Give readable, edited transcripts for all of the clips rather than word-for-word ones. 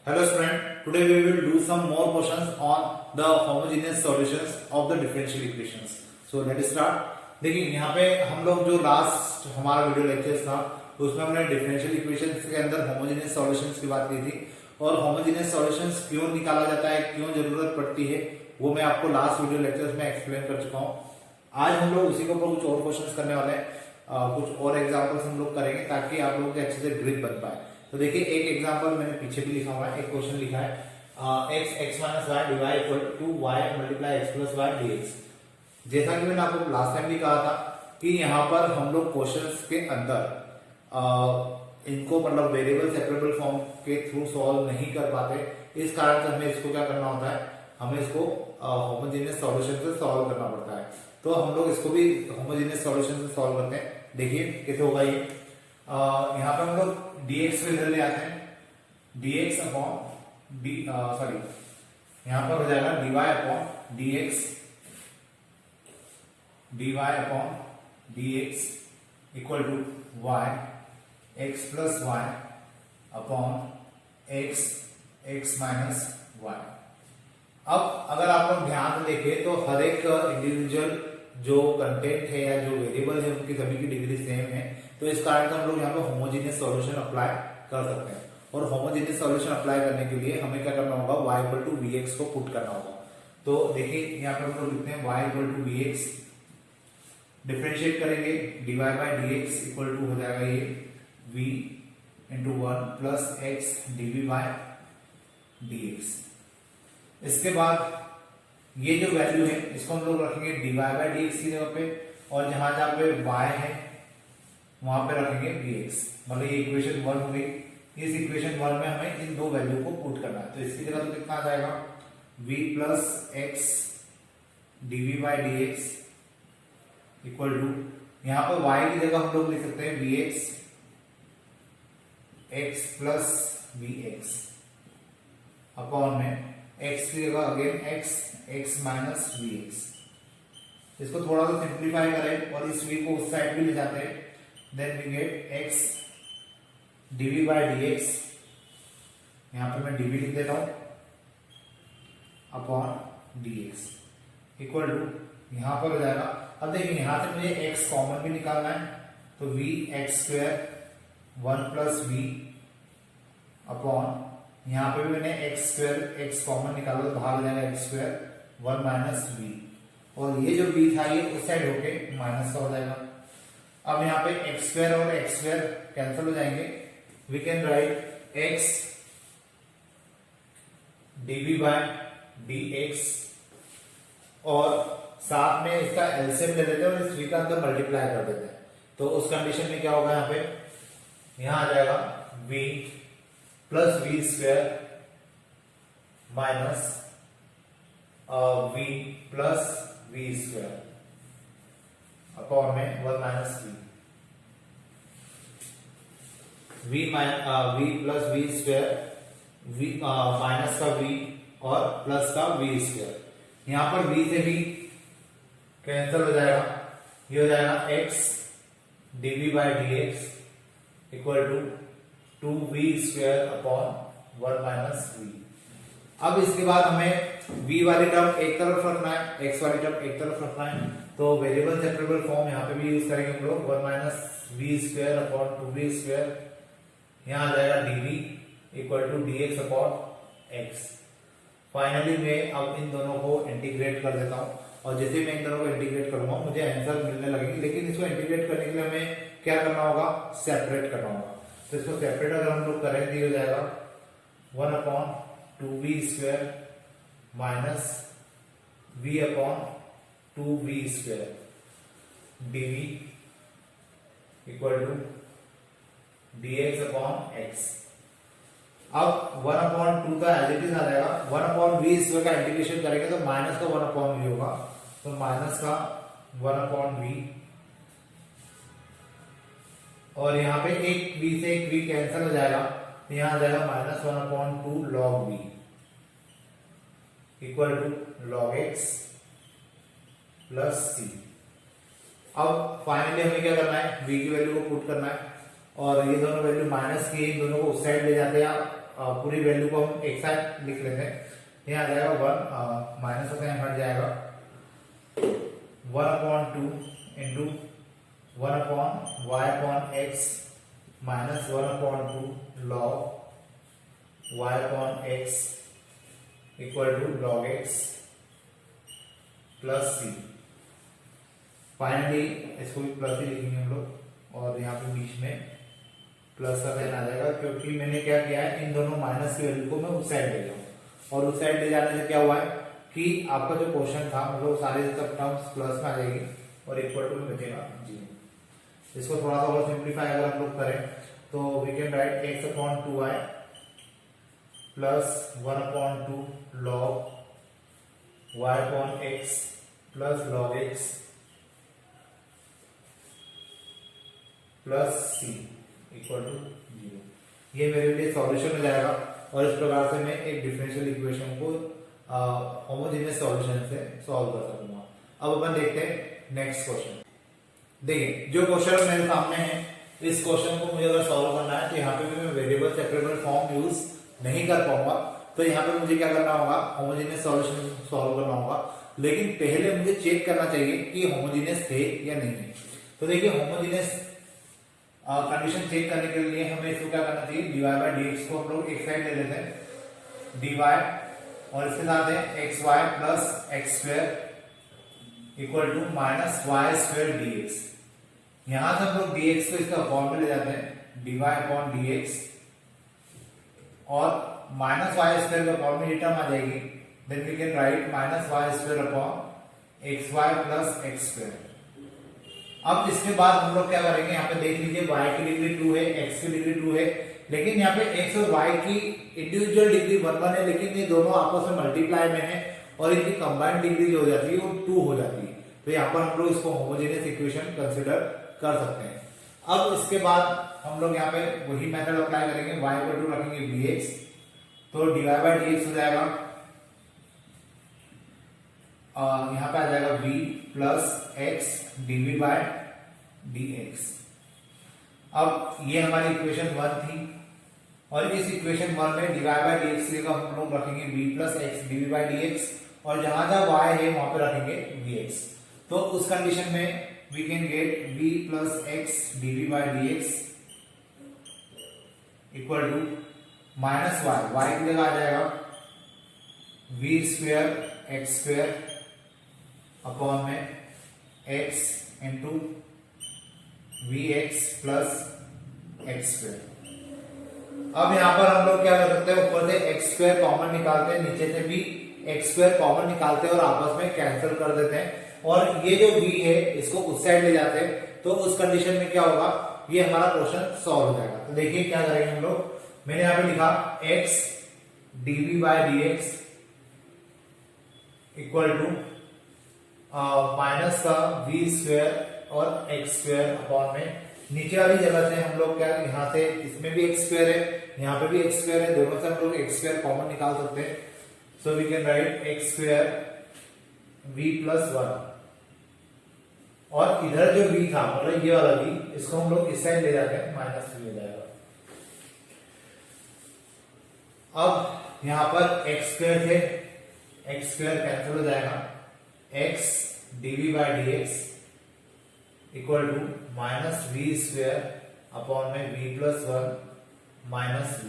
Hello student, today we will do some more questions on the homogeneous solutions of the differential equations. So let us start. देखिए यहाँ पे हम लोग जो last हमारा video lecture था उसमें हमने डिफरेंशियल इक्वेशंस के अंदर होमोजेनियस सॉल्यूशंस की बात की थी और होमोजेनियस सॉल्यूशंस क्यों निकाला जाता है, क्यों जरूरत पड़ती है, वो मैं आपको लास्ट वीडियो लेक्चर्स में एक्सप्लेन कर चुका हूँ। आज हम लोग उसी के ऊपर कुछ और क्वेश्चंस करने वाले हैं, कुछ और एग्जांपल्स हम लोग करेंगे ताकि आप लोगों के अच्छे से ग्रिप बन पाए। तो देखिए एक एग्जांपल मैंने पीछे भी लिखा हुआ है, एक क्वेश्चन लिखा है x minus Y divide equal to y multiply x plus Y dx। जैसा कि मैंने आपको लास्ट टाइम भी कहा था कि यहाँ पर हम लोग क्वेश्चंस के अंदर इनको मतलब वेरिएबल सेपरेबल फॉर्म के थ्रू सॉल्व नहीं कर पाते, इस कारण से हमें इसको क्या करना होता है, हमें इसको होमोजेनियस सॉल्यूशन से सॉल्व करना पड़ता है। तो हम लोग इसको भी होमोजेनियस सॉल्यूशन से सॉल्व करते हैं। देखिए कैसे होगा ये, यहाँ पे हम लोग dx को इधर ले आते हैं, dx अपॉन डी सॉरी यहाँ पर हो जाएगा dy upon dx, dy upon dx equal to y x plus Y upon x minus Y. अब अगर आप लोग ध्यान से देखें तो हर एक इंडिविजुअल जो कंटेंट है या जो वेरिएबल है उनकी सभी की डिग्री सेम है, तो इस कारण से हम लोग यहाँ पे होमोजेनियस सॉल्यूशन अप्लाई कर सकते हैं। और होमोजेनियस सॉल्यूशन अप्लाई करने के लिए हमें क्या करना होगा, y इक्वल टू vx को पुट करना होगा। तो देखिए यहाँ पे हम लोग लिखते हैं y equal to vx, differentiate करेंगे dy by dx equal to हो जाएगा ये v into 1 plus x dv by dx। इसके बाद ये जो वैल्यू है इसको हम लोग रखेंगे dy बाई dx की जगह पे, और जहां जहां पे y है वहां पे रखेंगे dx। मतलब ये इक्वेशन 1 हो गई। इस इक्वेशन 1 में हमें इन दो वैल्यू को पुट करना है, तो इसकी जगह तो कितना आ जाएगा v plus x dv by dx equal to, यहाँ पे y की जगह हम लोग लिख सकते हैं vx x plus vx upon में x की जगह अगेन x माइनस vx। इसको थोड़ा सा सिंप्लीफाई करें और इस v को उस साइड भी ले जाते हैं, then we get x dv by dx, यहाँ पे मैं dv लिख देता हूं अपॉन dx इक्वल टू यहाँ पर हो जाएगा। अब देखिए यहाँ से मुझे x कॉमन भी निकालना है, तो v x square 1 plus v upon यहाँ पे भी मैंने x स्क्वायर x कॉमन निकाला तो बाहर हो जाएगा x स्क्वायर 1 माइनस v, और ये जो v था ये उस साइड होके माइनस का हो जाएगा। अब यहाँ पे x स्क्वायर और x स्क्वायर कैंसिल हो जाएंगे, we can write x dv by dx, और साथ में इसका एलसीएम ले लेते हैं और इस v का अंदर मल्टीप्लाई कर देते हैं। तो उस कंडीशन में क्या होगा, यहाँ पे यहाँ आ जाएगा v plus v square minus v plus v square upon में 1 minus v plus v square, v minus का v और प्लस का v स्क्वायर। यहां पर v से v कैंसिल हो जाएगा, ये हो जाएगा x dv by dx equal to 2v square upon 1 minus v। अब इसके बाद हमें v वाली टर्म एक तरफ रखना है, x वाली टर्म एक तरफ रखना है, तो वेरिएबल सेपरेबल फॉर्म यहाँ पे भी यूज करेंगे हम लोग 1 minus v square upon 2v square, यहाँ आ जाएगा dv equal to dx upon x। Finally मैं अब इन दोनों को इंटीग्रेट कर देता हूँ, और जैसे मैं इन दोनों को इंटीग्रेट करूंगा मुझे आंसर मिलने लगेंगे, लेकिन इसको इंटीग्रेट करने के लिए हमें क्या करना होगा, सेपरेट करना होगा। तो इसको सेपरेट अगर हम लोग करें तो हो जाएगा 1 upon 2v square minus v upon 2v square dv equal to dx upon x। अब 1 अपॉन 2 का एज इट इज आ जाएगा, 1 अपॉन v स्क्वायर का इंटीग्रेशन करेंगे तो माइनस का 1 अपॉन v होगा, तो माइनस का 1 अपॉन v, और यहाँ पे एक v से एक v कैंसिल हो जाएगा, तो यहाँ आ जाएगा minus 1 upon 2 log v equal to log x plus c। अब फाइनली हमें क्या करना है, v की वैल्यू को पुट करना है, और ये दोनों वैल्यू माइनस की, इन दोनों को उस साइड ले जाते हैं पूरी वैल्यू को हम एक साथ लिख लेते हैं। यहाँ आ जाएगा 1 माइनस का साइन हट जाएगा 1/2 into 1/y/x minus 1/2 log y/x equal to log x plus c. Finally इसको भी प्लस ही लिखेंगे हम लोग और यहाँ पे बीच में प्लस का साइन आ जाएगा, क्योंकि मैंने क्या किया है इन दोनों माइनस की वैल्यू को मैं उस साइड ले जाऊँ, और उस साइड ले जाने से क्या हुआ है कि आपका जो क्वेश्चन था मतलब सारे सब टर्म्स प्लस में आ जाएगी और इक्वल टू में बचेगा 0। इसको थोड़ा सा और सिंप्लीफाई अगर हम लोग करें तो we can write x/2y plus 1/2 log y/x plus log x plus c equal to 0। ये मेरे लिए सॉल्यूशन हो जाएगा और इस प्रकार से मैं एक डिफरेंशियल इक्वेशन को होमोजेनियस सॉल्यूशन से सॉल्व कर सकूंगा। अब अपन देखते हैं नेक्स्ट क्वेश्चन। देखिए जो क्वेश्चन मेरे सामने है, इस क्वेश्चन को मुझे अगर सॉल्व करना है तो यहाँ पे भी मैं वेरिएबल सेपरेबल फॉर्म यूज नहीं कर पाऊंगा, तो यहाँ पे मुझे क्या करना होगा, होमोजेनियस सॉल्यूशन सॉल्व करना होगा। लेकिन पहले मुझे चेक करना चाहिए कि होमोजेनियस थे या नहीं है। तो देखिए होमोजेनियस कंडीशन चेक करने के लिए हमें इसको क्या करना चाहिए, dy बाई dx को हम लोग एक साइड ले लेते हैं dy और इसके साथ है xy plus x square equal to minus y square dx। यहां से हम लोग dx को इसका फॉर्म में ले जाते हैं dy अपॉन dx और माइनस वाई स्क्वायर का फॉर्म में ये टर्म आ जाएगी, then we can write minus y square upon x y plus x square. अब इसके बाद हम लोग क्या करेंगे, यहाँ पे देख लीजिए y की डिग्री 2 है, x की डिग्री 2 है, लेकिन यहाँ पे x और y की इंडिविजुअल डिग्री 1 है, लेकिन ये दोनों आपस में मल्टीप्लाई में है और इनकी कंबाइंड डिग्री जो हो जाती है वो 2 हो जाती है। तो यहाँ पर हम लोग इसको होमोजेनियस इक्वेशन कंसिडर कर सकते हैं। अब इसके बाद हम लोग यहाँ पे वही मेथड अप्लाई करेंगे, y को 2 रखेंगे dx, तो dy बाई dx हो जाएगा यहाँ पे आ जाएगा v plus x dv by dx। अब ये हमारी इक्वेशन 1 थी और इस इक्वेशन 1 में dy बाय dx की जगह हम लोग रखेंगे v plus x dv by dx और जहां जहां y है वहां पे रखेंगे vx। तो उस कंडीशन में we can get v plus x dv by dx equal to minus y की जगह आ जाएगा v square x square upon में x into v x plus x square. अब यहाँ पर हम लोग क्या कर सकते हैं, ऊपर से एक्स स्क्वायर कॉमन निकालते हैं, नीचे से भी एक्स स्क्वायर कॉमन निकालते हैं और आपस में कैंसिल कर देते हैं और ये जो v है इसको उस साइड ले जाते हैं। तो उस कंडीशन में क्या होगा, ये हमारा क्वेश्चन सॉल्व हो जाएगा। तो देखिए क्या करेंगे हम लोग, मैंने यहाँ पे लिखा x dv by dx equal to minus का v स्क्वायर और एक्स स्क्वायर अपॉन में नीचे वाली जगह से हम लोग क्या यहाँ से इसमें भी एक्स स्क्वायर है, यहाँ पे भी एक्स स्क्वायर है, दोनों से हम लोग एक्स स्क्वायर कॉमन निकाल सकते हैं। So we can write x square v plus 1 और इधर जो v था मतलब ये वाला v, इसको हम लोग इस साइड ले जाते हैं माइनस 3 हो जाएगा। अब यहाँ पर एक्स स्क्वायर थे, एक्स स्क्वायर कैंसिल हो जाएगा, x dv by dx equal to minus v square upon में v प्लस 1 माइनस v।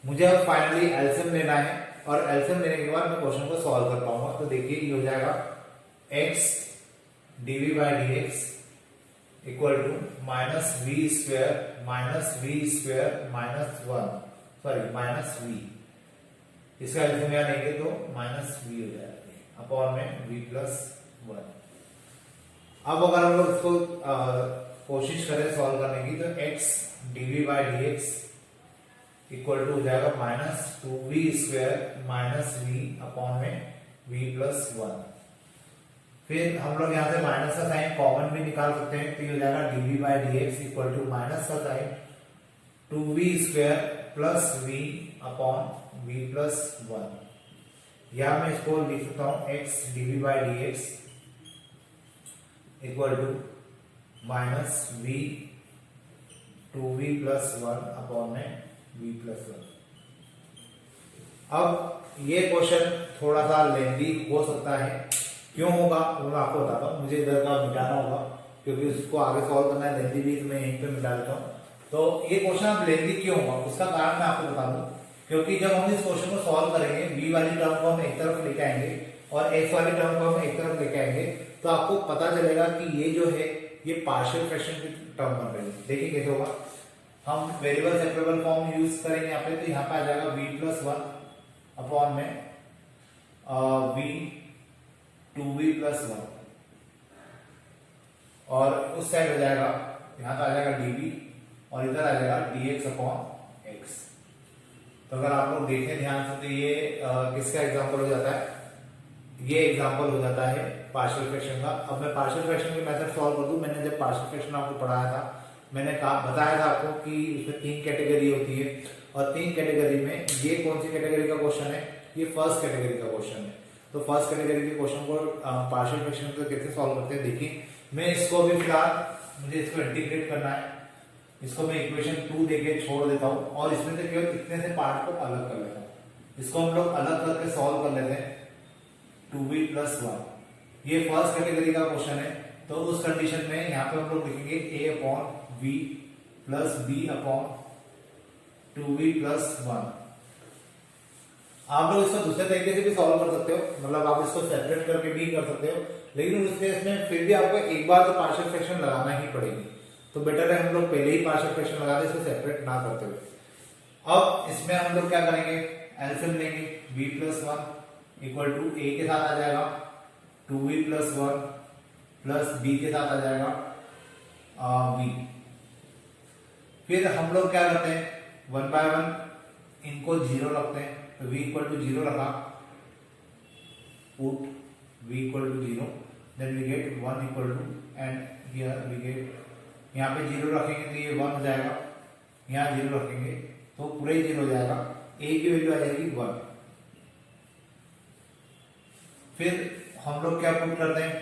मुझे अब फाइनली एलसीएम लेना है और एलसीएम लेने के बाद मैं क्वेश्चन को सॉल्व कर पाऊंगा। तो देखिए ये हो जाएगा x dv by dx equal to minus v square minus minus v, इसका एलसीएम यहाँ लेंगे तो माइनस v हो जाएगा अपॉन में v प्लस 1। अब अगर हम लोग इसको कोशिश करें सॉल्व करने की तो x dv by dx equal to हो जाएगा minus 2v square minus v upon में v प्लस 1। फिर हम लोग यहाँ से माइनस का साइन कॉमन भी निकाल सकते हैं, तो ये हो जाएगा dv by dx equal to minus का sign 2v square plus v upon v plus 1। या मैं इसको लिख सकता हूं x dv by dx equal to minus v 2v plus 1 upon में v प्लस 1। अब ये क्वेश्चन थोड़ा सा लेंथी हो सकता है, क्यों होगा वो मैं आपको बताता हूँ। मुझे इधर का मिटाना होगा क्योंकि उसको आगे सॉल्व करना है, लेंथी भी मैं यहीं पे मिटा देता हूँ। तो ये क्वेश्चन अब लेंथी क्यों होगा उसका कारण मैं आपको बता दूं, क्योंकि जब हम इस क्वेश्चन को सॉल्व करेंगे b वाली टर्म को हम एक तरफ लेके आएंगे और x वाली टर्म को हम एक तरफ लेके आएंगे, तो आपको पता चलेगा कि ये जो है ये पार्शियल फ्रैक्शन की टर्म बन रही है। देखिए कैसे होगा, हम वेरिएबल सेपरेबल फॉर्म यूज करेंगे यहाँ पे, तो यहाँ पे आ जाएगा v+1 अपॉन में v 2v+1 और उस साइड हो जाएगा यहाँ पे आ जाएगा dv और इधर आ जाएगा dx/x। तो अगर आप लोग देखें ध्यान से तो ये किसका एग्जांपल हो जाता है, ये एग्जांपल हो जाता है पार्शियल फ्रैक्शन का। अब मैं पार्शियल फ्रैक्शन की मेथड सॉल्व कर दूं। मैंने जब पार्शियल फ्रैक्शन आपको पढ़ाया था, मैंने बताया था आपको कि उसमें 3 कैटेगरी होती है और 3 कैटेगरी में ये कौन सी कैटेगरी का क्वेश्चन है, ये फर्स्ट कैटेगरी का क्वेश्चन है। तो फर्स्ट कैटेगरी के क्वेश्चन को पार्शियल फ्रैक्शन को कैसे सॉल्व करते हैं देखिए। मैं इसको भी फिलहाल मुझे इसको इंटीग्रेट करना है, इसको मैं इक्वेशन 2 देके छोड़ देता हूं और इसमें से केवल इतने से पार्ट को अलग कर लेता हूं। इसको हम लोग अलग करके सॉल्व कर लेते हैं 2v+1। ये फर्स्ट कैटेगरी का क्वेश्चन है, तो उस कंडीशन में यहाँ पे हम लोग लिखेंगे a/v प्लस b/2v+1। आप लोग इसको दूसरे तरीके से भी सॉल्व कर सकते हो, मतलब आप इसको सेपरेट करके भी कर सकते हो, लेकिन उस केस में फिर भी आपको एक बार तो पार्शियल फ्रैक्शन लगाना ही पड़ेगी। तो बेटर है हम लोग पहले ही पार्शियल फ्रैक्शन लगा दें, इसको सेपरेट ना करते हुए। अब इसमें हम लोग क्या करेंगे, एलसीएम लेंगे, v+1 इक्वल टू a के साथ आ जाएगा 2v+1 प्लस b के साथ आ जाएगा v। फिर हम लोग क्या करते हैं, 1 बाय 1 इनको 0 रखते हैं, तो v इक्वल टू 0 रखा, put v equal to 0, then we get 1 equal to, and here we get, यहाँ पे 0 रखेंगे तो ये 1 हो जाएगा, यहाँ 0 रखेंगे तो पूरा ही 0 हो जाएगा, a की वैल्यू आ जाएगी 1। फिर हम लोग क्या पुट करते हैं,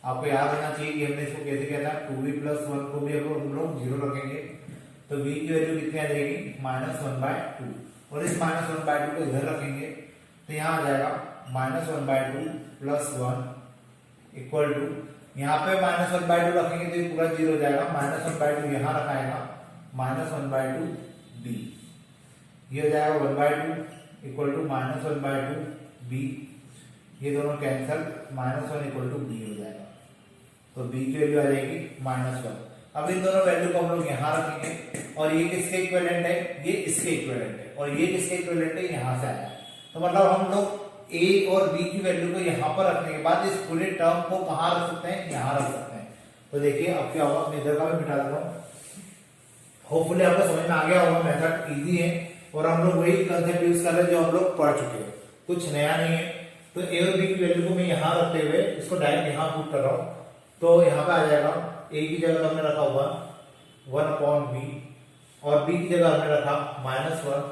आपको याद रहना चाहिए कि हमने इसको कैसे किया था, 2v+1 को भी हम लोग 0 रखेंगे तो v की वैल्यू कितनी आ जाएगी, -1/2, और इस -1/2 को इधर रखेंगे तो यहाँ आ जाएगा -1/2 प्लस 1 इक्वल टू, यहाँ पे -1/2 रखेंगे तो ये पूरा 0 हो जाएगा, -1/2 यहाँ रखाएगा, -1/2 b, ये हो जाएगा 1/2 इक्वल टू -1/2 b, ये दोनों कैंसल, -1 इक्वल टू b हो जाएगा, तो b की वैल्यू आ जाएगी -1। अब इन दोनों वैल्यू को हम लोग यहाँ रखेंगे और ये किसके इक्विवेलेंट है, ये इसके इक्विवेलेंट है, और ये किसके इक्विवेलेंट है, यहाँ से आया। तो मतलब हम लोग a और b की वैल्यू को यहाँ पर रखने के बाद इस पूरे टर्म को कहाँ रख सकते हैं, यहाँ रख सकते हैं। तो देखिए अब क्या होगा, मैं इधर का भी मिटा देता हूँ। होपफुली आपको समझ में आ गया होगा, मेथड इजी है और हम लोग वही कंसेप्ट यूज कर रहे हैं जो हम लोग पढ़ चुके हैं, कुछ नया नहीं है। तो a और b की वैल्यू को मैं यहाँ रखते हुए इसको डायरेक्ट यहाँ पुट कर रहा हूँ, तो यहाँ पे आ जाएगा a की जगह हमने रखा 1/b और b की जगह हमने रखा -1,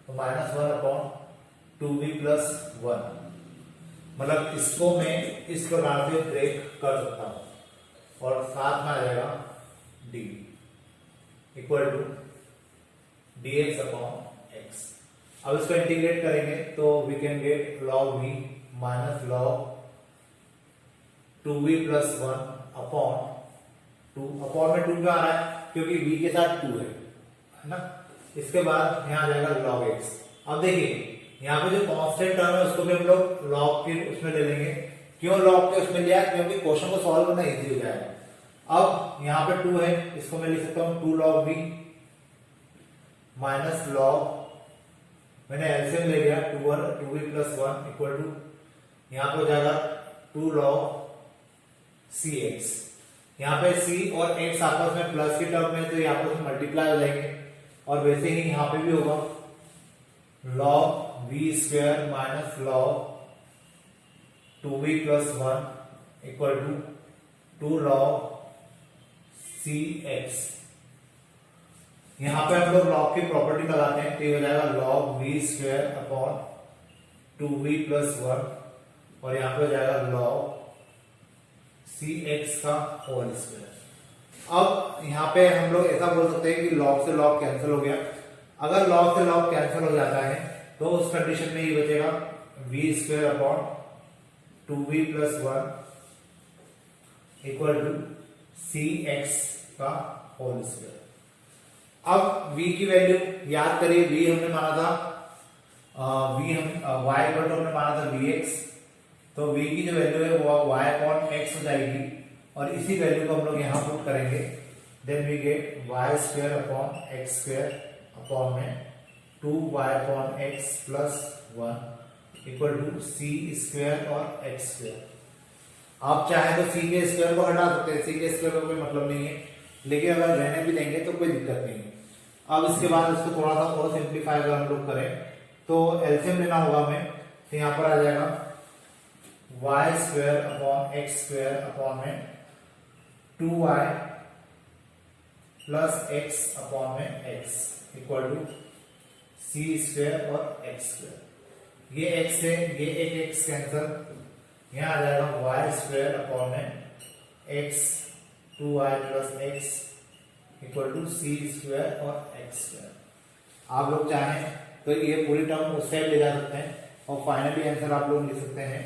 तो -1/2v+1। मतलब इसको मैं इस प्रकार से ब्रेक कर सकता हूं और साथ में आ जाएगा d इक्वल टू dx/x। अब इसको इंटीग्रेट करेंगे तो we can get log v minus log 2v+1 upon 2, upon में 2 क्यों आ रहा है, क्योंकि v के साथ 2 है ना। इसके बाद यहाँ आ जाएगा log x। अब देखिए यहाँ पे जो कांस्टेंट टर्म है उसको भी हम लोग log के उसमें ले लेंगे। क्यों log के उसमें लिया, क्योंकि क्वेश्चन को सॉल्व करना इजी हो जाएगा। अब यहाँ पे 2 है, इसको मैं लिख सकता हूँ 2 log v माइनस log, मैंने एलसीएम ले लिया 2v+1 इक्वल टू, यहाँ पे हो जाएगा 2 log cx। यहाँ पे c और x आपस में प्लस की टर्म में, तो ये आपस में मल्टीप्लाई हो जाएंगे, और वैसे ही यहाँ पे भी होगा log v² minus log 2v+1 equal to 2 log cx। यहाँ पे हम लोग log की प्रॉपर्टी लगाते हैं, तो ये हो जाएगा log v² अपॉन 2v+1 और यहाँ पे हो जाएगा log cx का होल स्क्वायर। अब यहाँ पे हम लोग ऐसा बोल सकते हैं कि log से log कैंसिल हो गया। अगर log से log कैंसिल हो जाता है तो उस कंडीशन में ये बचेगा v square upon 2v plus 1 equal to c x का होल स्क्वायर। अब v की वैल्यू याद करिए, v हमने माना था v हम y इक्वल टू हमने माना था vx, तो v की जो वैल्यू है वो y अपॉन x हो जाएगी और इसी वैल्यू को हम लोग यहाँ पुट करेंगे, then we get y square upon x square upon में 2y upon x plus 1 equal to c square और x स्क्वायर। आप चाहे तो c के स्क्वायर को हटा सकते हैं, c के स्क्वायर का कोई मतलब नहीं है, लेकिन अगर रहने भी देंगे तो कोई दिक्कत नहीं है। अब इसके बाद इसको थोड़ा सा और सिंप्लीफाई अगर हम लोग करें तो एलसीएम लेना होगा हमें, तो यहाँ पर आ जाएगा y square upon x square upon में 2y प्लस x अपॉन में x equal to c square और x स्क्वायर। ये x है, ये एक x कैंसल, यहाँ आ जाएगा y स्क्वायर अपॉन में x 2y plus x equal to c square और एक्स स्क्वायर। आप लोग चाहें तो ये पूरी टर्म उस साइड ले जा सकते हैं और फाइनली आंसर आप लोग लिख सकते हैं।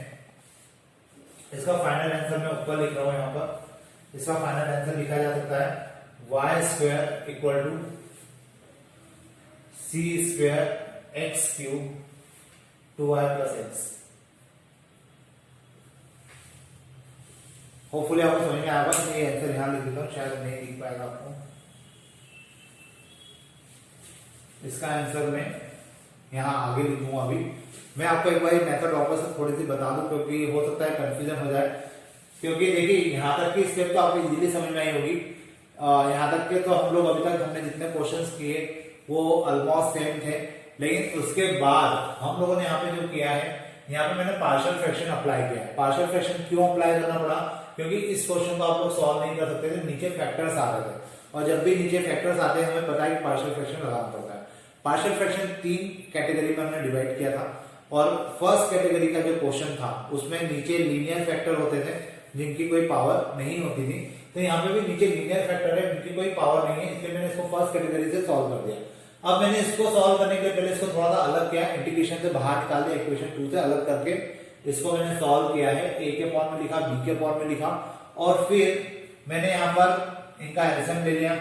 इसका फाइनल आंसर मैं ऊपर लिख रहा हूं, यहाँ पर इसका फाइनल आंसर लिखा जा सकता है y square equal to c square x cube 2y plus x. Hopefully आपको समझ में आएगा। ये आंसर यहाँ लिख देता हूँ, शायद नहीं लिख पाएगा आपको। इसका आंसर मैं यहाँ आगे लिखूंगा। अभी मैं आपको एक बार मेथड वापस से थोड़ी सी बता दूं, क्योंकि हो सकता है कंफ्यूजन हो जाए। क्योंकि देखिए यहाँ तक की स्टेप तो आपको इजीली समझ में आई होगी। यहाँ तक के तो हम लोग अभी तक हमने जितने क्वेश्चंस किए वो ऑलमोस्ट सेम थे, लेकिन उसके बाद हम लोगों ने यहाँ पे जो किया है, यहाँ पे मैंने पार्शियल फ्रैक्शन अप्लाई किया है। पार्शियल फ्रैक्शन क्यों अप्लाई करना पड़ा? क्योंकि इस क्वेश्चन को आप लोग सॉल्व नहीं कर सकते थे, नीचे फैक्टर्स आ रहे थे, और जब भी नीचे फैक्टर्स आते हैं हमें पता है कि पार्शियल फ्रैक्शन लगाना पड़ता है। पार्शियल फ्रैक्शन 3 कैटेगरी में हमने डिवाइड किया था, और फर्स्ट कैटेगरी का जो क्वेश्चन था उसमें नीचे लीनियर फैक्टर होते थे जिनकी कोई पावर नहीं होती थी। तो यहाँ पे भी नीचे लीनियर फैक्टर है जिनकी कोई पावर नहीं है, इसलिए मैंने इसको फर्स्ट कैटेगरी से सॉल्व कर दिया। अब मैंने इसको सॉल्व करने के पहले इसको थोड़ा सा अलग किया, इंटीग्रेशन से बाहर निकाल दिया, इक्वेशन 2 से अलग करके इसको मैंने सॉल्व किया है। a के फॉर्म में लिखा, b के फॉर्म में लिखा, और फिर मैंने यहाँ पर इनका एलसीएम ले लिया।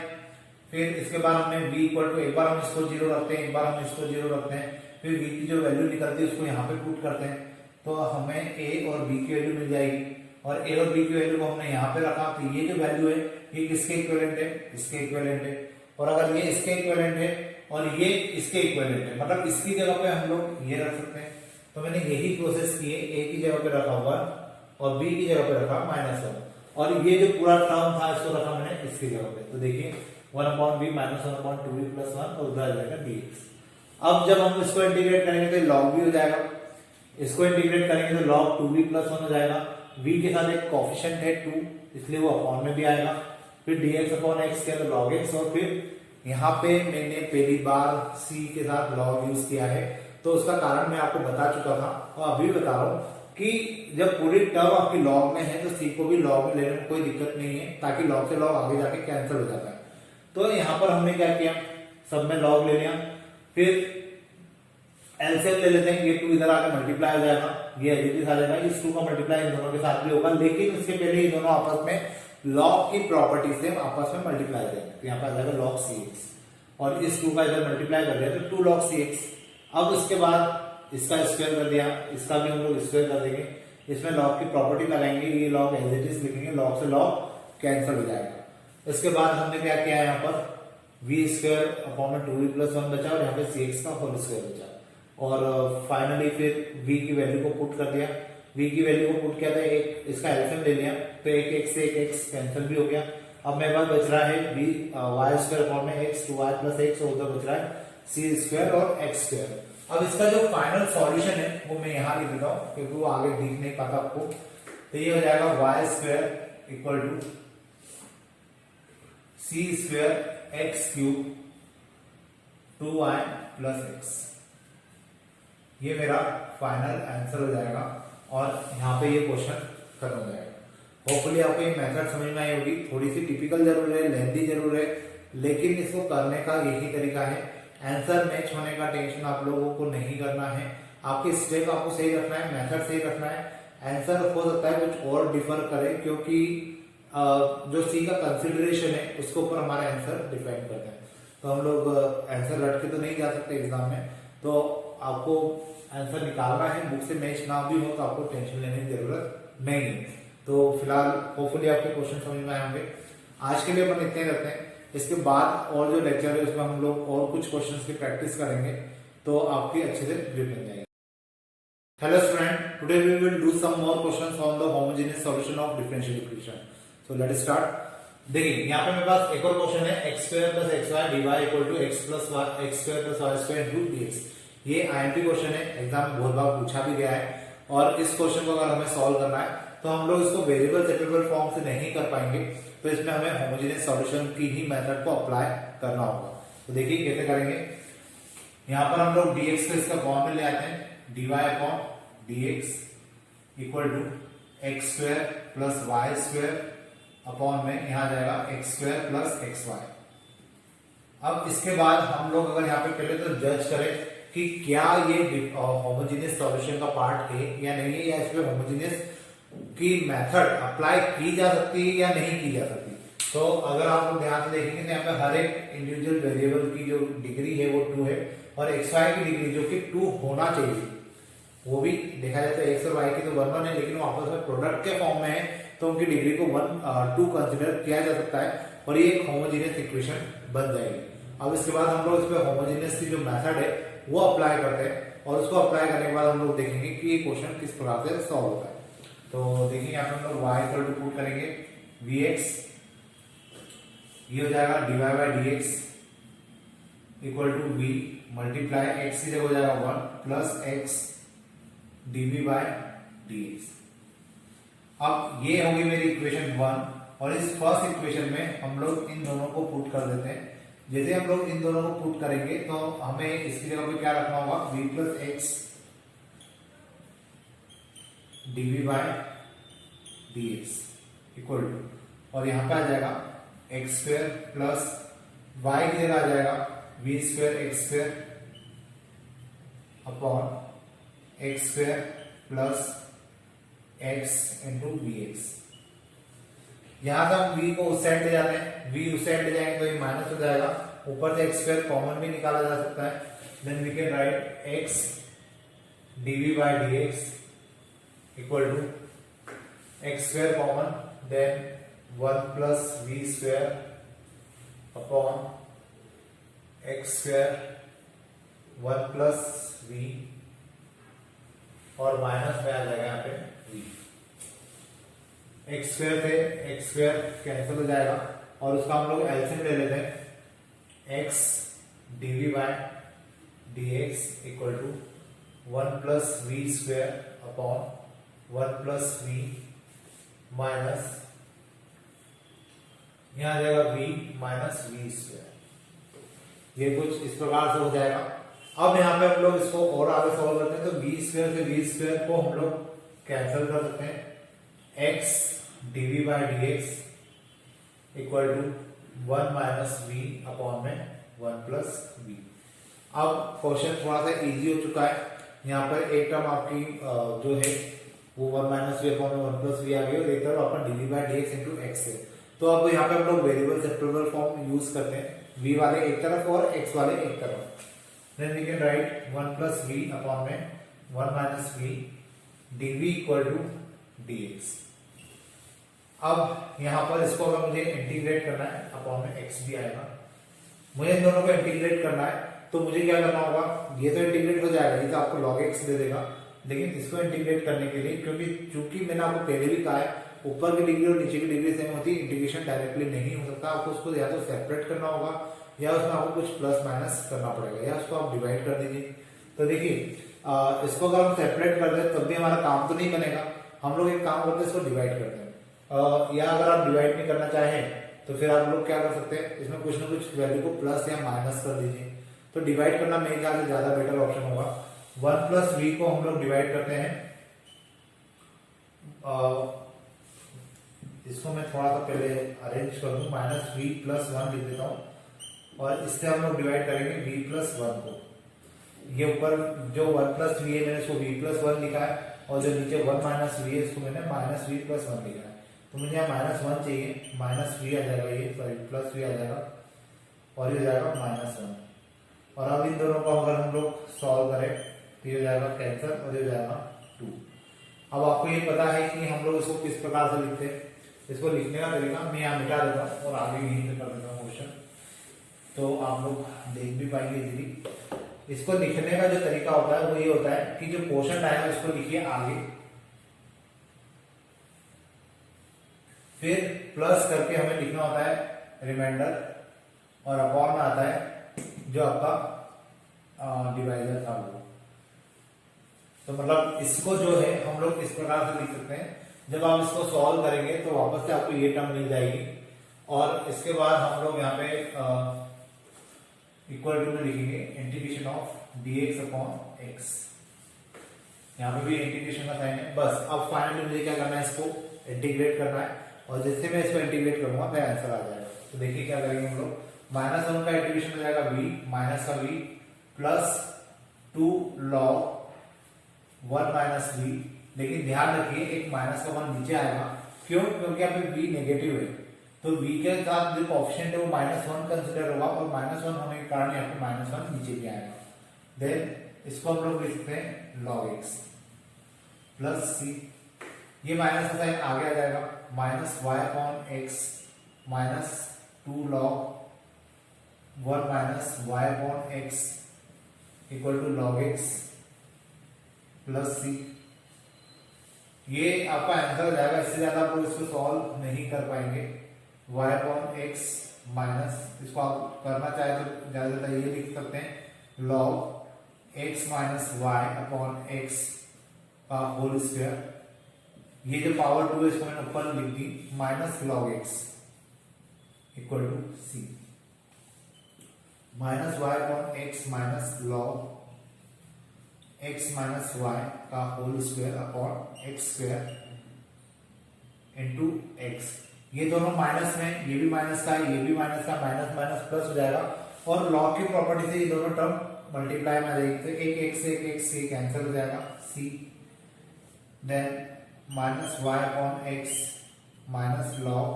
फिर इसके बाद हमने v इक्वल टू, एक बार हम इसको 0 रखते हैं, एक बार हम इसको 0 रखते हैं, फिर v की जो वैल्यू निकलती है उसको यहाँ पे पुट करते हैं, तो हमें a और b की वैल्यू मिल जाएगी। और a और b की वैल्यू को हमने यहाँ पे रखा, तो ये जो वैल्यू है ये किसके इक्विवेलेंट है? इसके इक्विवेलेंट है। और अगर ये इसके इक्विवेलेंट है और ये इसके इक्विवेलेंट है, मतलब इसकी जगह पे हम लोग ये रख सकते हैं। तो मैंने यही प्रोसेस की है, a की जगह पे रखा 1 और b की जगह पे रखा -1, और ये जो पूरा टर्म था इसको रखा मैंने इसकी जगह पे। तो देखिए 1/b माइनस 1/2b प्लस 1, और उधर आ जाएगा dx। अब जब हम इसको इंटीग्रेट करेंगे तो log b हो जाएगा, इसको इंटीग्रेट करेंगे तो log 2b प्लस 1 हो जाएगा। v के साथ एक कोफिशिएंट है 2, इसलिए वो अपॉन में भी आएगा। फिर dx अपॉन x किया तो log x, और फिर यहाँ पे मैंने पहली बार c के साथ log यूज किया है, तो उसका कारण मैं आपको बता चुका था और अभी बता रहा हूँ कि जब पूरी टर्म आपकी log में है तो c को भी log में लेने में कोई दिक्कत नहीं है, ताकि log से log आगे जाके कैंसिल हो जाता है। तो यहाँ पर हमने क्या किया, सब में log ले लिया, फिर एलसीएम ले लेते हैं। ये 2 इधर आकर मल्टीप्लाई हो जाएगा, ये एज इट इज आ जाएगा, इस 2 का मल्टीप्लाई इन दोनों के साथ भी होगा, लेकिन उसके पहले ये दोनों आपस में log की प्रॉपर्टी से आपस में मल्टीप्लाई करेंगे। तो यहाँ पर आ जाएगा log cx, और इस 2 का इधर मल्टीप्लाई कर दिया तो 2 log cx। अब उसके बाद इसका स्क्वायर कर दिया, इसका भी हम लोग स्क्वायर कर देंगे, इसमें log की प्रॉपर्टी लगाएंगे, ये log एज इट इज लिखेंगे, log से log कैंसिल हो जाएगा। इसके बाद हमने क्या किया, यहाँ पर v स्क्वायर अपॉन में 2v प्लस 1 बचा, और यहाँ पे cx का होल स्क्वायर बचा, और फाइनली फिर v की वैल्यू को पुट कर दिया। v की वैल्यू को पुट किया था, एक इसका एलसीएम ले लिया, तो एक x से एक x कैंसिल भी हो गया। अब मेरे पास बच रहा है v y स्क्वायर अपॉन में x 2y प्लस x, और उधर बच रहा है c स्क्वायर और x स्क्वायर। अब इसका जो फाइनल सॉल्यूशन है वो मैं यहाँ लिख देता हूँ, क्योंकि वो आगे दिख नहीं पाता आपको। तो ये हो जाएगा y square equal to c square x cube 2y plus x। ये मेरा फाइनल आंसर हो जाएगा, और यहाँ पे ये क्वेश्चन खत्म हो जाएगा। होपफुली आपको ये मेथड समझ में आई होगी। थोड़ी सी टिपिकल जरूर है, लेंथी जरूर है, लेकिन इसको करने का यही तरीका है आंसर मैच होने का टेंशन आप लोगों को नहीं करना है। आपके स्टेप आपको सही रखना है, मेथड सही रखना है। आंसर हो सकता है कुछ और डिफर करे, क्योंकि जो सी का कंसिडरेशन है उसके ऊपर हमारा आंसर डिपेंड करता है। तो हम लोग आंसर रट के तो नहीं जा सकते एग्जाम में, तो आपको आंसर निकालना है। बुक से मैच ना भी हो तो आपको टेंशन लेने की जरूरत नहीं है। तो फिलहाल होपफुली आपके क्वेश्चन समझ में आए होंगे। आज के लिए अपन इतने करते हैं। इसके बाद और जो लेक्चर है उसमें हम लोग और कुछ क्वेश्चंस की प्रैक्टिस करेंगे, तो आपकी अच्छे से ग्रिप बन जाएगी। Hello student, today we will do some more questions on the homogeneous solution of differential equation. So let us start. देखिए यहाँ पे मेरे पास एक और क्वेश्चन है, x square plus x y d y equal to x plus y x square plus y square into dx। ये IMP question है, exam में बहुत बार पूछा भी गया है। और इस क्वेश्चन को अगर हमें सॉल्व करना है तो हम लोग इसको वेरिएबल सेपरेबल फॉर्म से नहीं कर पाएंगे, तो इसमें हमें होमोजेनियस सॉल्यूशन की ही मेथड को अप्लाई करना होगा। तो देखिए कैसे करेंगे। यहाँ पर हम लोग dx को इसका कॉमन ले आते हैं, dy upon dx equal to x square plus y square upon में यहाँ आ जाएगा x square plus x y. अब इसके बाद हम लोग अगर यहाँ पे पहले तो जज करें कि क्या ये होमोजेनियस सॉल्यूशन का पार्ट है या नहीं है, या इसमें होमोजेनियस की मेथड अप्लाई की जा सकती है या नहीं की जा सकती। तो अगर आप लोग ध्यान से देखेंगे तो यहाँ पे हर एक इंडिविजुअल वेरिएबल की जो डिग्री है वो 2 है, और एक्स वाई की डिग्री जो कि 2 होना चाहिए वो भी देखा जाए तो एक्स और वाई की तो 1 1 है, लेकिन वो आपस में प्रोडक्ट के फॉर्म में है तो उनकी डिग्री को 2 कंसिडर किया जा सकता है, और ये एक होमोजेनियस इक्वेशन बन जाएगी। अब इसके बाद हम लोग इसमें होमोजेनियस की जो मेथड है वो अप्लाई करते हैं, और उसको अप्लाई करने के बाद हम लोग देखेंगे कि ये क्वेश्चन किस प्रकार से सॉल्व होता है। तो देखिए यहाँ पे हम लोग y इक्वल टू पुट करेंगे vx, ये हो जाएगा dy by dx equal to v multiply x की जगह हो जाएगा 1 plus x dv by dx। अब ये होगी मेरी इक्वेशन 1, और इस फर्स्ट इक्वेशन में हम लोग इन दोनों को पुट कर देते हैं। जैसे हम लोग इन दोनों को पुट करेंगे तो हमें इसकी जगह पे क्या रखना होगा, v plus x dv by dx equal to, और यहाँ पे आ जाएगा एक्स स्क्वायर प्लस वाई की जगह आ जाएगा v square x square upon x square plus x into v x. यहां से हम v को उस साइड ले जाते हैं, v उस साइड ले जाएंगे तो ये माइनस हो जाएगा, ऊपर से एक्स स्क्वायर कॉमन भी निकाला जा सकता है। Then we can write x dv by dx equal to x square common, then 1 plus v square upon x square 1 plus v, और माइनस में आ जाएगा यहाँ पे v। एक्स स्क्वायर से एक्स स्क्वायर कैंसिल हो जाएगा, और उसका हम लोग एलसीएम ले लेते हैं, x dv by dx equal to 1 plus v square upon 1 plus v minus यहां आ जाएगा v माइनस वी स्क्वायर। ये कुछ इस प्रकार से हो जाएगा। अब यहाँ पे हम लोग इसको और आगे सॉल्व करते हैं, तो वी स्क्वायर से वी स्क्वायर को हम लोग कैंसिल कर सकते हैं, x dv by dx equal to 1 minus v upon में 1 प्लस वी। अब क्वेश्चन थोड़ा सा इजी हो चुका है। यहाँ पर एक टर्म आपकी जो है वो 1 माइनस वी अपॉन में 1 प्लस वी आ गई, और एक तरफ आपका dv by dx into x है। तो अब यहाँ पे हम लोग वेरिएबल सेपरेबल फॉर्म यूज करते हैं, v वाले एक तरफ और x वाले एक तरफ। Then we can write 1 plus v upon में 1 minus v dv equal to dx। अब यहाँ पर इसको अगर मुझे इंटीग्रेट करना है, अपॉन में x भी आएगा, मुझे इन दोनों को इंटीग्रेट करना है, तो मुझे क्या करना होगा, ये तो इंटीग्रेट हो जाएगा, ये तो आपको log x दे देगा, लेकिन इसको इंटीग्रेट करने के लिए, क्योंकि चूंकि मैंने आपको पहले भी कहा है ऊपर की डिग्री और नीचे की डिग्री सेम होती है, इंटीग्रेशन डायरेक्टली नहीं हो सकता, आपको उसको या तो सेपरेट करना होगा या उसमें आपको कुछ प्लस माइनस करना पड़ेगा, या उसको आप डिवाइड कर दीजिए। तो देखिए इसको अगर हम सेपरेट कर दें तब भी हमारा काम तो नहीं बनेगा, हम लोग एक काम करते हैं, इसको डिवाइड करते हैं, या अगर आप डिवाइड नहीं करना चाहें तो फिर आप लोग क्या कर सकते हैं, इसमें कुछ ना कुछ वैल्यू को प्लस या माइनस कर दीजिए। तो डिवाइड करना मेरे ख्याल से ज्यादा बेटर ऑप्शन होगा। 1 प्लस वी को हम लोग डिवाइड करते हैं, इसको मैं थोड़ा सा पहले अरेंज कर दूं, माइनस वी प्लस 1 लिख देता हूं, और इससे हम लोग डिवाइड करेंगे v प्लस वन को। ये ऊपर जो वन प्लस वी है मैंने इसको v प्लस वन लिखा है, और जो नीचे वन माइनस वी है इसको मैंने माइनस वी प्लस वन लिखा है। तो मुझे यहाँ माइनस वन चाहिए, माइनस वी आ जाएगा, ये सॉरी प्लस वी आ जाएगा, और ये हो जाएगा माइनस वन। और अब इन दोनों को अगर हम लोग सॉल्व करें तो ये हो जाएगा कैंसर, और ये हो जाएगा 2। अब आपको ये पता है कि हम लोग इसको किस प्रकार से लिखते हैं। इसको लिखने का तरीका मैं यहाँ मिटा देता हूँ और आगे यहीं से कर देता हूँ क्वेश्चन, तो आप लोग देख भी पाएंगे इजीली। इसको लिखने का जो तरीका होता है वो ये होता है कि जो क्वेश्चन आया है उसको लिखिए आगे, फिर प्लस करके हमें लिखना होता है रिमाइंडर, और अपॉन में आता है जो आपका डिवाइजर था वो। तो मतलब इसको जो है हम लोग इस प्रकार से लिख सकते हैं। जब आप इसको सॉल्व करेंगे तो वापस से आपको ये टर्म मिल जाएगी, और इसके बाद हम लोग यहाँ पे इक्वल टू में लिखेंगे integration of dx upon x। यहाँ पे भी इंटीग्रेशन का साइन है। बस अब फाइनली मुझे क्या करना है, इसको इंटीग्रेट करना है, और जैसे मैं इसको इंटीग्रेट करूंगा मेरा आंसर आ जाएगा। तो देखिए क्या करेंगे हम लोग, माइनस वन का इंटीग्रेशन हो जाएगा v, माइनस का v plus 2 log one minus v. लेकिन ध्यान रखिए एक माइनस का वन नीचे आएगा, क्यों? क्योंकि यहाँ पे v नेगेटिव है, तो v के साथ जो ऑप्शन है वो माइनस वन कंसिडर होगा, और माइनस वन होने के कारण यहाँ पे माइनस वन नीचे भी आएगा। देन इसको हम लोग लिख सकते हैं log x प्लस c। ये माइनस का साइन आगे आ जाएगा, minus y upon x minus 2 log one minus y upon x equal to log x plus c. ये आपका आंसर हो जाएगा। इससे ज्यादा आप लोग इसको सॉल्व नहीं कर पाएंगे। y अपॉन एक्स माइनस, इसको आप करना चाहे तो ज्यादा ज्यादा ये लिख सकते हैं log x minus y upon x का होल स्क्वायर। ये जो पावर 2 है इसको मैंने ऊपर लिख दी, minus log x equal to c. Minus y upon x minus log x minus y का whole square upon x square into x. ये दोनों माइनस में, ये भी माइनस का, ये भी माइनस का, माइनस माइनस प्लस हो जाएगा, और लॉग की प्रॉपर्टी से ये दोनों टर्म मल्टीप्लाई में आ जाएगी, तो एक एक से एक से कैंसिल हो जाएगा c। Then minus y upon x minus log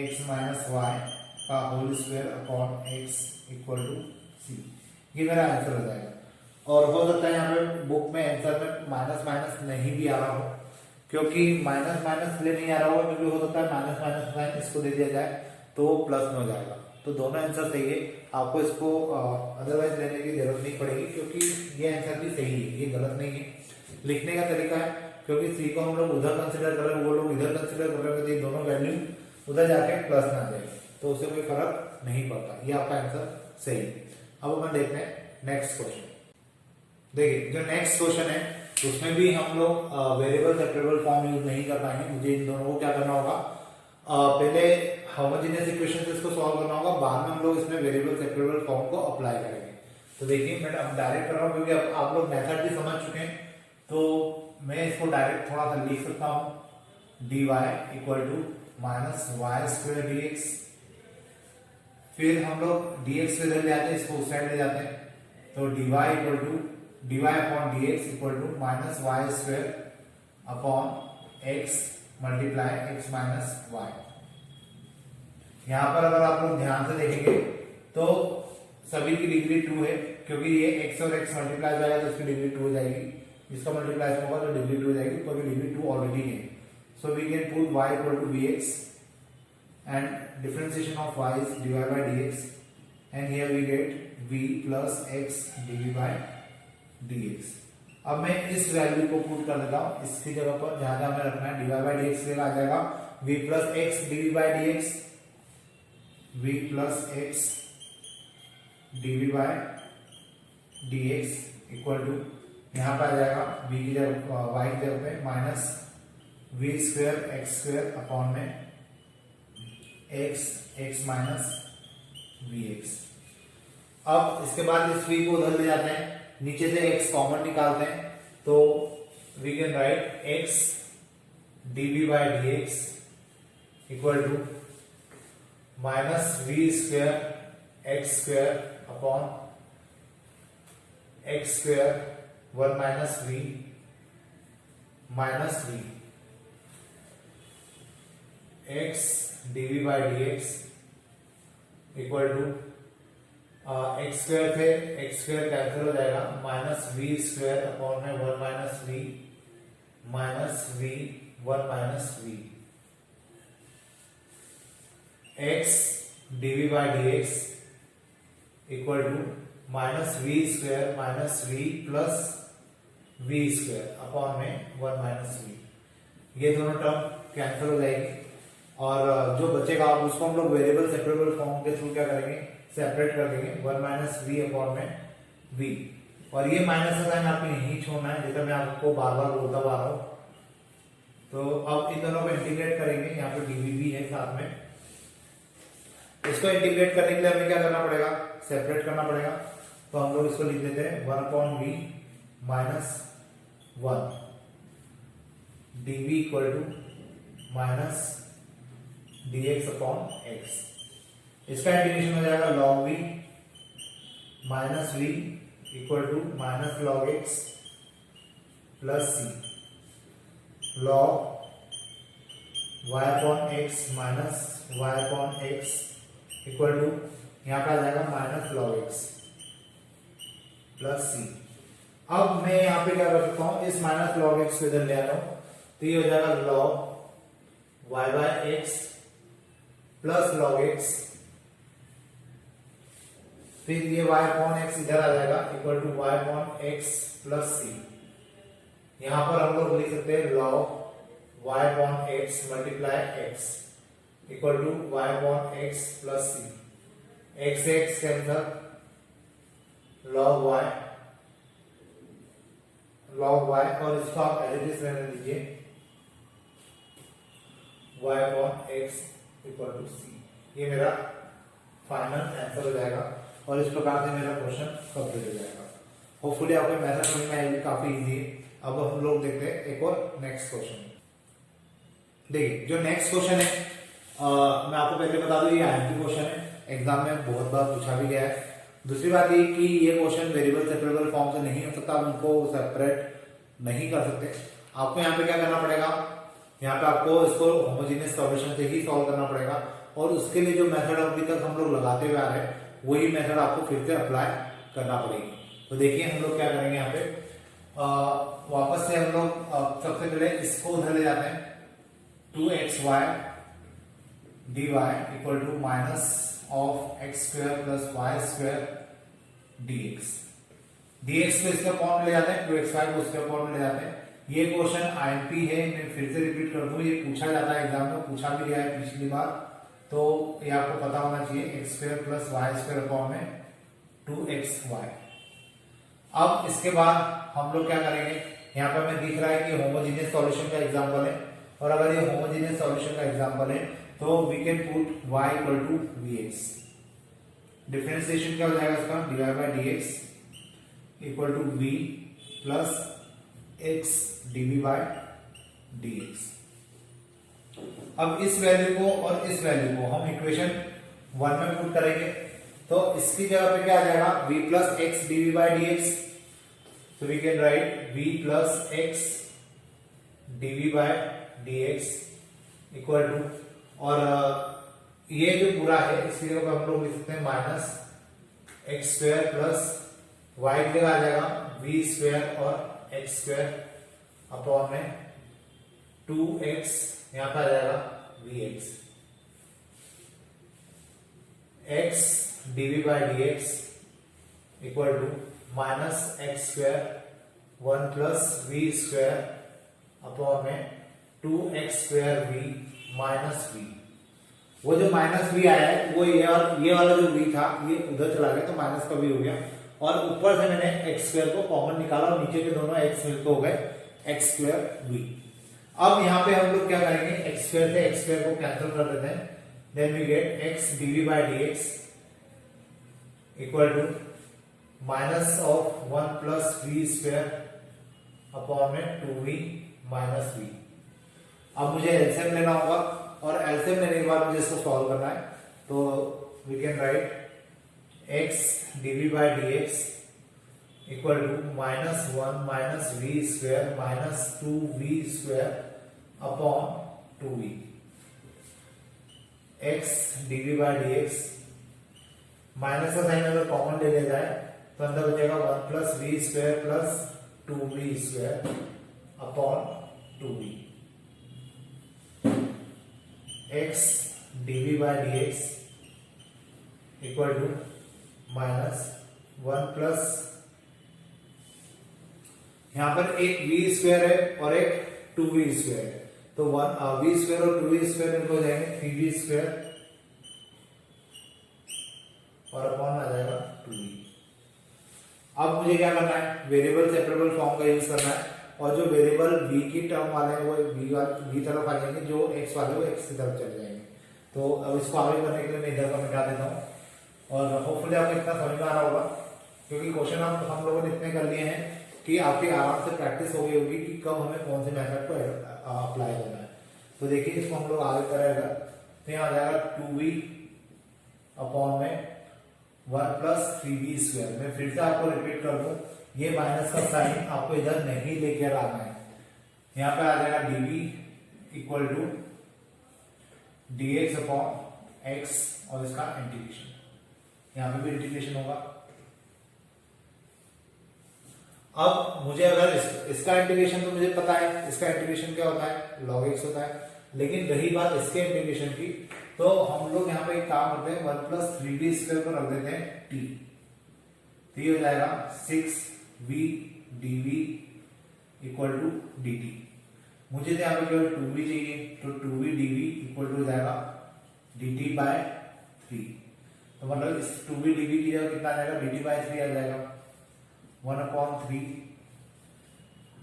x minus y का whole square upon x equal to c. ये मेरा आंसर हो जाएगा। और हो सकता है यहाँ पे बुक में आंसर में माइनस माइनस नहीं भी आ रहा हो, क्योंकि माइनस माइनस इसलिए नहीं आ रहा होगा क्योंकि हो सकता है माइनस माइनस साइन इसको दे दिया जाए तो प्लस में हो जाएगा। तो दोनों आंसर सही है, आपको इसको अदरवाइज लेने की जरूरत नहीं पड़ेगी, क्योंकि ये आंसर भी सही है, ये गलत नहीं है। लिखने का तरीका है, क्योंकि सी को हम लोग उधर कंसिडर कर रहे हैं, वो लोग इधर कंसिडर कर रहे हैं, दोनों वैल्यू उधर जाके प्लस में आ जाएगी, तो उससे कोई फर्क नहीं पड़ता। ये आपका आंसर सही है। अब अपन देखते हैं नेक्स्ट क्वेश्चन। देखिए जो नेक्स्ट क्वेश्चन है उसमें भी हम लोग वेरिएबल सेपरेबल फॉर्म यूज नहीं कर पाएंगे। मुझे इन दोनों को क्या करना होगा, पहले होमोजेनियस इक्वेशन से इसको सॉल्व करना होगा, बाद में हम लोग इसमें वेरिएबल सेपरेबल फॉर्म को अप्लाई करेंगे। तो देखिए मैं अब डायरेक्ट कर रहा हूँ, क्योंकि अब आप लोग मेथड भी समझ चुके हैं, तो मैं इसको डायरेक्ट थोड़ा सा लिख सकता हूँ dy equal to minus y square d x. फिर हम लोग dx से इधर ले जाते हैं, इसको उस साइड ले जाते हैं, तो dy equal to dy upon dx equal to minus y square upon x multiply x minus y. यहां पर अगर आप लोग ध्यान से देखेंगे तो सभी की डिग्री 2 है, क्योंकि ये x और x मल्टीप्लाई हो जाएगा तो इसकी डिग्री 2 हो जाएगी, इसका मल्टीप्लाई होगा तो डिग्री 2 हो जाएगी, तो डिग्री 2 ऑलरेडी है। So we can put y equal to bx and differentiation of y is dy by dx, and here we get v plus x dv by dx। अब मैं इस वैल्यू को पुट कर देता हूं इसकी जगह पर, जहां जहां हमें रखना है dy by dx आ जाएगा v plus x dv by dx, v plus x dv by dx equal to यहां पर आ जाएगा v की जगह y की जगह पे minus v square x square upon में x माइनस वी एक्स। अब इसके बाद इस v को उधर ले जाते हैं, नीचे से x कॉमन निकालते हैं, तो we can write x dv by dx equal to minus v square x square upon x square 1 minus v x DV by d x equal to x square थे एक्स स्क्वायर कैंसिल हो जाएगा minus v square upon में 1 minus v 1 minus v x DV by d x equal to minus v square minus v plus v square upon में 1 minus we. ये दोनों term cancel हो जाएगी और जो बचेगा आप उसको हम लोग वेरिएबल सेपरेबल फॉर्म के थ्रू क्या करेंगे, सेपरेट कर देंगे 1 माइनस वी अपॉन में वी। और ये माइनस का साइन आपको यही छोड़ना है, जैसे मैं आपको बार बार बोलता आ रहा हूं। तो अब इन दोनों को इंटीग्रेट करेंगे, यहाँ पे डीवी भी है साथ में। इसको इंटीग्रेट करने के लिए हमें क्या करना पड़ेगा, सेपरेट करना पड़ेगा। तो हम लोग इसको लिख देते हैं 1 upon v minus 1 d v equal to minus dx upon x. इसका इंटीग्रेशन हो जाएगा log v minus v equal to minus log x plus c log y upon x minus y upon x equal to यहाँ पे आ जाएगा minus log x plus c. अब मैं यहाँ पे क्या कर सकता हूँ, इस माइनस log x को इधर ले आता हूँ, तो ये हो जाएगा log y by x plus log x, फिर ये y अपॉन एक्स इधर आ जाएगा equal to y upon x plus c. यहां पर हम लोग लिख सकते हैं log y upon x multiply x equal to y upon x plus c. X x cancel, log y और इसको आप एज इट इज रहने दीजिए y upon x equal to c. ये मेरा फाइनल आंसर हो जाएगा और इस प्रकार से मेरा क्वेश्चन कंप्लीट हो जाएगा। होपफुली आपको मेथड समझ में आएगी, काफी इजी है। अब हम लोग देखते हैं एक और नेक्स्ट क्वेश्चन। देखिए जो नेक्स्ट क्वेश्चन है, मैं आपको पहले बता दूं ये आईएमपी क्वेश्चन है, एग्जाम में बहुत बार पूछा भी गया है। दूसरी बात ये कि ये क्वेश्चन वेरिएबल सेपरेबल फॉर्म से नहीं हो सकता, आप उनको सेपरेट नहीं कर सकते। आपको यहाँ पे क्या करना पड़ेगा, यहाँ पे आपको इसको होमोजेनियस सॉल्यूशन से ही सॉल्व करना पड़ेगा और उसके लिए जो मेथड अभी तक हम लोग लगाते हुए आ रहे हैं वही मेथड आपको फिर से अप्लाई करना पड़ेगी। तो देखिए हम लोग क्या करेंगे, यहाँ पे वापस से हम लोग सबसे पहले इसको उधर ले जाते हैं 2xy dy equal to minus of x square plus y square dx। dx को इसके फॉर्म में ले जाते हैं, 2xy को इसके फॉर्म में ले जाते हैं। ये क्वेश्चन आईएमपी है, मैं फिर से रिपीट कर दूं, ये पूछा जाता है एग्जाम में, पूछा भी गया है पिछली बार, तो ये आपको पता होना चाहिए। X square plus y square upon में 2xy। अब इसके बाद हम लोग क्या करेंगे, यहाँ पर हमें दिख रहा है कि होमोजेनियस सॉल्यूशन का एग्जांपल है और अगर ये होमोजेनियस सॉल्यूशन का एग्जांपल है तो we can put y equal to vx। Differentiation क्या हो जाएगा इसका, dy by dx equal to v plus x dv by dx। अब इस वैल्यू को और इस वैल्यू को हम इक्वेशन 1 में पुट करेंगे, तो इसकी जगह पे क्या आ जाएगा, v plus x DV by dx। तो वी कैन राइट v plus x DV by dx equal to, और ये जो पूरा है इसकी जगह हम लोग लिख सकते हैं minus x square plus y की जगह आ जाएगा v स्क्वायर और एक्स स्क्वायर अपॉन में 2x, यहां पर आ जाएगा vx। x dv by dx equal to minus x square 1 plus v square upon में 2x square v minus v। वो जो माइनस v आया है वो ये वाला जो v था ये उधर चला गया तो माइनस का v हो गया, और ऊपर से मैंने एक्स स्क्वायर को कॉमन निकाला और नीचे के दोनों एक्स मिलकर हो गए एक्स स्क्वायर वी। अब यहाँ पे हम लोग क्या करेंगे, एक्स स्क्वायर से एक्स स्क्वायर को कैंसिल कर देते हैं, then we get x DV by dx equal to minus of 1 plus v square upon में 2v माइनस v। अब मुझे एलसीएम लेना होगा और एलसीएम लेने के बाद मुझे इसको सॉल्व करना है, तो we can write x DV by d x equal to -1 minus v square minus 2v square upon 2v। X DV by d x, minus का साइन अगर कॉमन ले लिया जाए तो अंदर हो जाएगा 1 plus v square plus 2v square upon 2v। X DV by d x equal to -1 plus, यहां पर एक v स्क्वायर है और एक 2v स्क्वायर है, तो v स्क्वायर और 2v स्क्वायर इनको हो जाएंगे 3v स्क्वायर और अपॉन आ जाएगा 2v। अब मुझे क्या करना है, वेरिएबल सेपरेबल फॉर्म का यूज करना है, और जो वेरिएबल v की टर्म वाले हैं वो v तरफ आ जाएंगे, जो x वाले वो x की तरफ चले जाएंगे। तो अब इसको आगे करने के लिए मैं इधर का मिटा देता हूँ और होपफुली आपको इतना समझ में आ रहा होगा, क्योंकि क्वेश्चन हम लोगों ने इतने कर लिए हैं कि आपकी आराम से प्रैक्टिस हो गई होगी कि कब हमें कौन से मेथड को अप्लाई करना है। तो देखिए इसको हम लोग आगे करेगा, तो यहाँ आ जाएगा 2v अपॉन में 1 प्लस 3v स्क्वायर। मैं फिर से आपको रिपीट कर दूं, ये माइनस का साइन आपको इधर नहीं लेकर आना है। यहाँ पे आ जाएगा dv equal to dx upon x और इसका इंटीग्रेशन, यहाँ पे भी इंटीग्रेशन होगा। अब मुझे अगर इसका इंटीग्रेशन तो मुझे पता है, इसका इंटीग्रेशन क्या होता है, log x होता है, लेकिन रही बात इसके इंटीग्रेशन की, तो हम लोग यहाँ पे एक काम करते हैं 1 प्लस 3v स्क्वायर को रख देते हैं t, तो ये हो जाएगा 6v dv equal to dt। मुझे तो यहाँ पे केवल 2v चाहिए, तो 2v dv इक्वल टू हो जाएगा dt बाय 3। तो मतलब इस 2v dv की जगह कितना आ जाएगा, dt बाय 3 आ जाएगा 1 अपॉन 3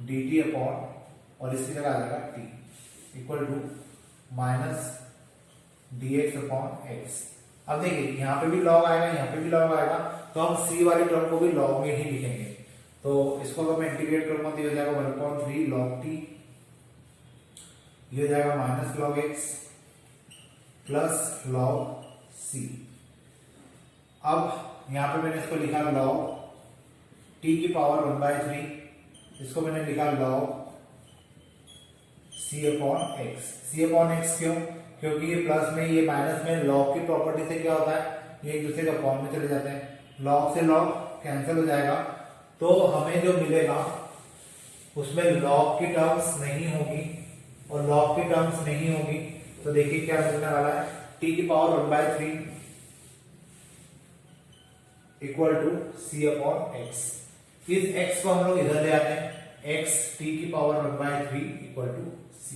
dt अपॉन, और इसकी जगह आ जाएगा t equal to minus dx upon x। अब देखिए यहाँ पे भी लॉग आएगा, यहाँ पे भी लॉग आएगा, तो हम c वाली टर्म को भी लॉग में ही लिखेंगे। तो इसको अगर मैं इंटीग्रेट करूंगा तो ये हो जाएगा 1/3 log t, ये हो जाएगा minus log x plus log c। अब यहाँ पे मैंने इसको लिखा log t की पावर 1/3, इसको मैंने लिखा log c upon x। c upon x क्यों, क्योंकि ये प्लस में ये माइनस में log की प्रॉपर्टी से क्या होता है, ये एक दूसरे के अपॉन में चले जाते हैं, log से log कैंसिल हो जाएगा, तो हमें जो मिलेगा उसमें log की टर्म्स नहीं होगी, और log की टर्म्स नहीं होगी तो देखिए क्या मिलने वाला है, t की power 1/3 equal to c upon x। इस x को हम लोग इधर ले आते हैं, x t की पावर 1/3 इक्वल टू c।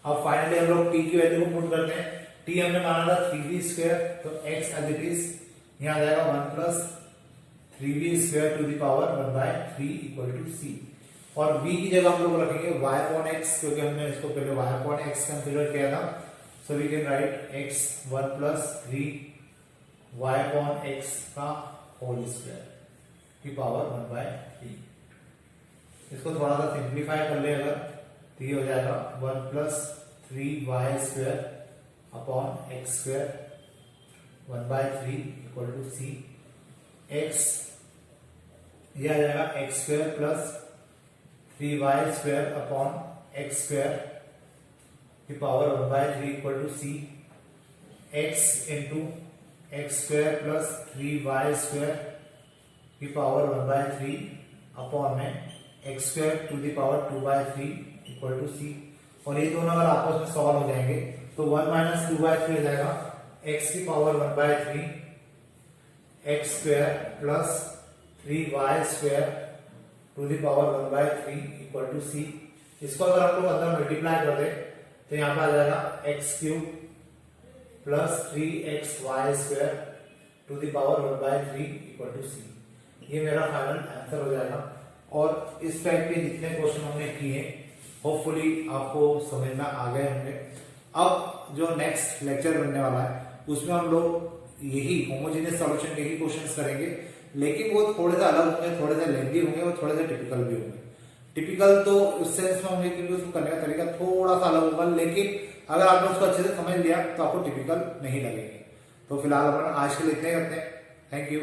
अब फाइनली हम लोग t की वैल्यू को पुट करते हैं, t हमने माना था 3v स्क्वायर, तो x एज इट इज यहाँ आ जाएगा 1 plus 3v square to the power 1/3 equal to c, और v की जगह हम लोग रखेंगे y अपॉन x, क्योंकि हमने इसको पहले y अपॉन x कंसीडर किया था। So we can write x 1 plus 3 y upon x का होल स्क्वायर की पावर 1/3। इसको थोड़ा सा सिंप्लीफाई कर ले अगर, तो ये हो जाएगा 1 plus 3y square upon x square 1/3 equal to c। x ये आ जाएगा x square plus 3y square upon x square की power 1/3 equal to c। x into x square plus 3y square की पावर 1/3 अपॉन में x square to the power 2/3 equal to c। और ये दोनों अगर आपस में सॉल्व हो जाएंगे तो 1 माइनस 2/3 हो जाएगा x की power 1/3 x square plus 3y square to the power 1/3 equal to c। इसको अगर हम लोग अंदर मल्टीप्लाई कर दें तो यहाँ पे आ जाएगा x cube plus 3xy square to the power 1/3 equal to c। ये मेरा फाइनल आंसर हो जाएगा। और इस टाइप के जितने क्वेश्चन हमने किए होपफुली आपको समझ में आ गए होंगे। अब जो नेक्स्ट लेक्चर बनने वाला है उसमें हम लोग यही होमोजेनियस सॉल्यूशन के ही क्वेश्चंस करेंगे, लेकिन वो थोड़े से अलग होंगे, थोड़े से लेंथी होंगे और थोड़े से टिपिकल भी होंगे। टिपिकल तो उस सेंस में होंगे क्योंकि उसको करने का तरीका थोड़ा सा अलग होगा, लेकिन अगर आपने उसको अच्छे से समझ लिया तो आपको टिपिकल नहीं लगेंगे। तो फिलहाल अपन आज के लिए इतने करते हैं। Thank you.